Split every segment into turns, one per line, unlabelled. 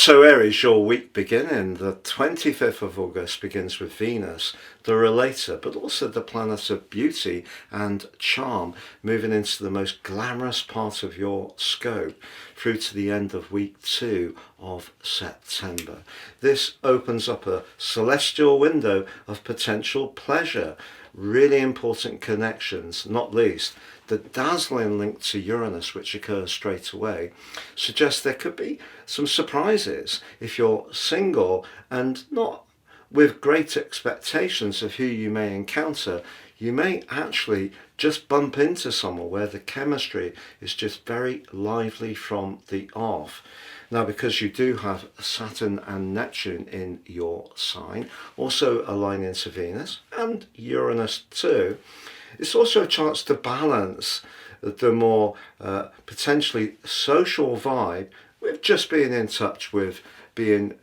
So Aries, your week beginning, the 25th of August begins with Venus, the relator, but also the planet of beauty and charm, moving into the most glamorous part of your scope through to the end of week 2 of September. This opens up a celestial window of potential pleasure, really important connections, not least the dazzling link to Uranus, which occurs straight away, suggests there could be some surprises if you're single and not with great expectations of who you may encounter. You may actually just bump into someone where the chemistry is just very lively from the off. Now, because you do have Saturn and Neptune in your sign, also aligning to Venus and Uranus too, it's also a chance to balance the more potentially social vibe with just being in touch with being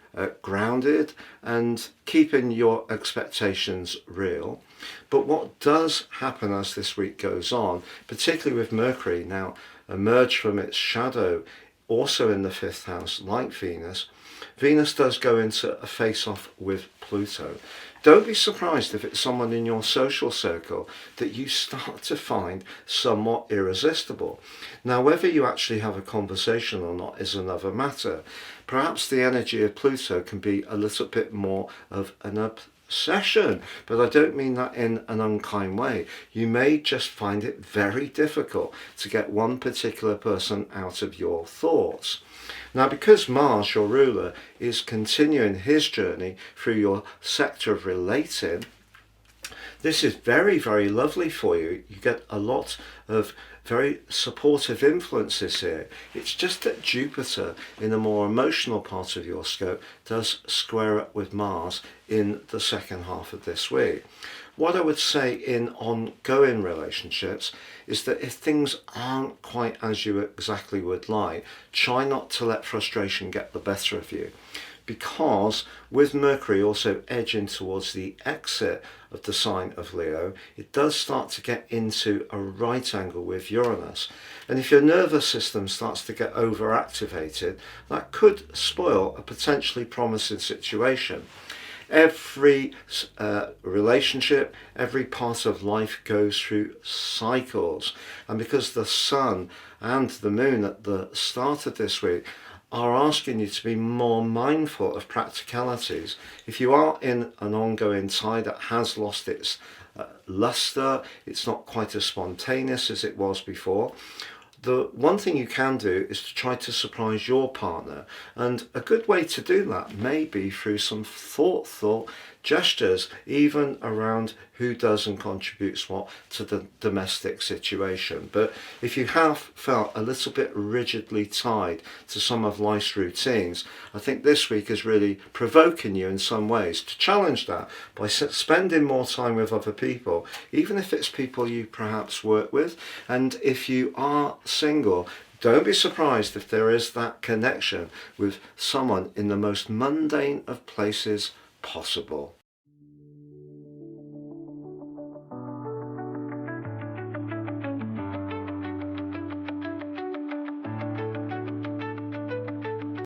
grounded and keeping your expectations real. But what does happen as this week goes on, particularly with Mercury now emerged from its shadow, also in the 5th house like Venus, Venus does go into a face-off with Pluto. Don't be surprised if it's someone in your social circle that you start to find somewhat irresistible. Now, whether you actually have a conversation or not is another matter. Perhaps the energy of Pluto can be a little bit more of an obsession, but I don't mean that in an unkind way. You may just find it very difficult to get one particular person out of your thoughts. Now, because Mars, your ruler, is continuing his journey through your sector of relating, this is very, very lovely for you. You get a lot of very supportive influences here. It's just that Jupiter, in the more emotional part of your scope, does square up with Mars in the second half of this week. What I would say in ongoing relationships is that if things aren't quite as you exactly would like, try not to let frustration get the better of you. Because with Mercury also edging towards the exit of the sign of Leo, it does start to get into a right angle with Uranus. And if your nervous system starts to get overactivated, that could spoil a potentially promising situation. Every relationship, every part of life goes through cycles. And because the sun and the moon at the start of this week are asking you to be more mindful of practicalities. If you are in an ongoing tie that has lost its luster, it's not quite as spontaneous as it was before, the one thing you can do is to try to surprise your partner. And a good way to do that may be through some thoughtful gestures, even around who does and contributes what to the domestic situation. But if you have felt a little bit rigidly tied to some of life's routines, I think this week is really provoking you in some ways to challenge that by spending more time with other people, even if it's people you perhaps work with. And if you are single, don't be surprised if there is that connection with someone in the most mundane of places possible.